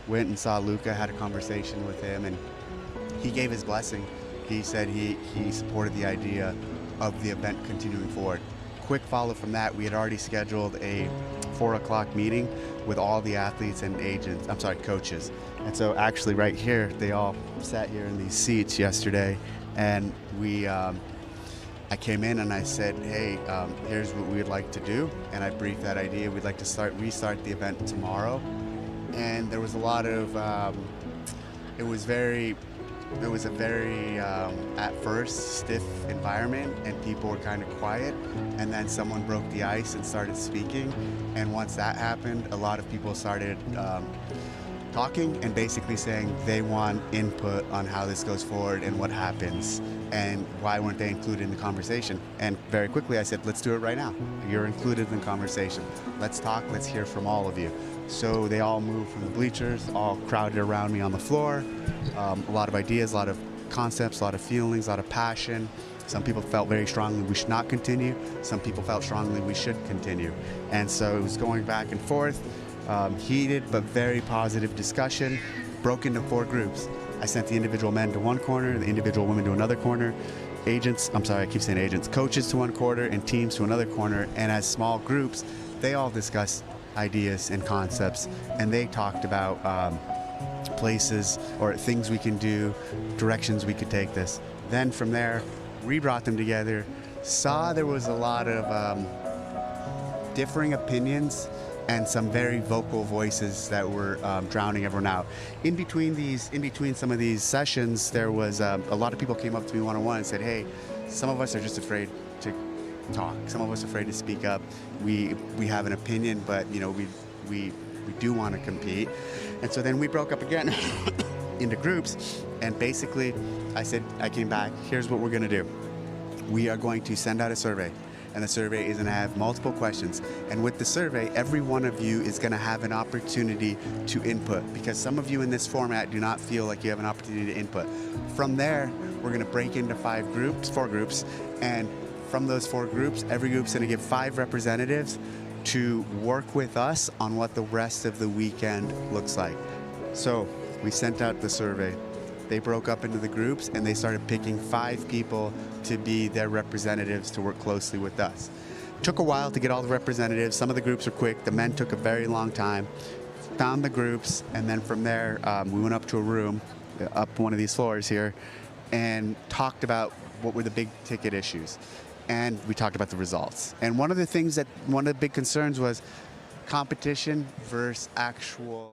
Went and saw Luca, had a conversation with him, and he gave his blessing. He said he supported the idea of the event continuing forward. Quick follow from that, we had already scheduled a 4 o'clock meeting with all the athletes and coaches. And so actually right here, they all sat here in these seats yesterday, and I came in and I said, hey, here's what we'd like to do. And I briefed that idea. We'd like to restart the event tomorrow. And there was a lot of, it was a very, at first, stiff environment, and people were kind of quiet. And then someone broke the ice and started speaking. And once that happened, a lot of people started talking and basically saying they want input on how this goes forward and what happens and why weren't they included in the conversation. And very quickly I said, let's do it right now. You're included in the conversation. Let's talk, let's hear from all of you. So they all moved from the bleachers, all crowded around me on the floor. A lot of ideas, a lot of concepts, a lot of feelings, a lot of passion. Some people felt very strongly we should not continue. Some people felt strongly we should continue. And so it was going back and forth. Heated but very positive discussion, broke into 4 groups. I sent the individual men to one corner, the individual women to another corner, coaches to one corner, and teams to another corner. And as small groups, they all discussed ideas and concepts, and they talked about places or things we can do, directions we could take this. Then from there, we brought them together, saw there was a lot of differing opinions and some very vocal voices that were drowning everyone out. In between some of these sessions, there was a lot of people came up to me one-on-one and said, hey, some of us are just afraid to talk. Some of us are afraid to speak up. We have an opinion, but we do want to compete. And so then we broke up again into groups, and basically I came back, here's what we're gonna do. We are going to send out a survey. And the survey is going to have multiple questions. And with the survey, every one of you is going to have an opportunity to input, because some of you in this format do not feel like you have an opportunity to input. From there, we're going to break into 4 groups, and from those 4 groups, every group's going to give 5 representatives to work with us on what the rest of the weekend looks like. So we sent out the survey. They broke up into the groups and they started picking 5 people to be their representatives to work closely with us. Took a while to get all the representatives. Some of the groups were quick. The men took a very long time. Found the groups, and then from there we went up to a room, up one of these floors here, and talked about what were the big ticket issues. And we talked about the results. And one of the big concerns was competition versus actual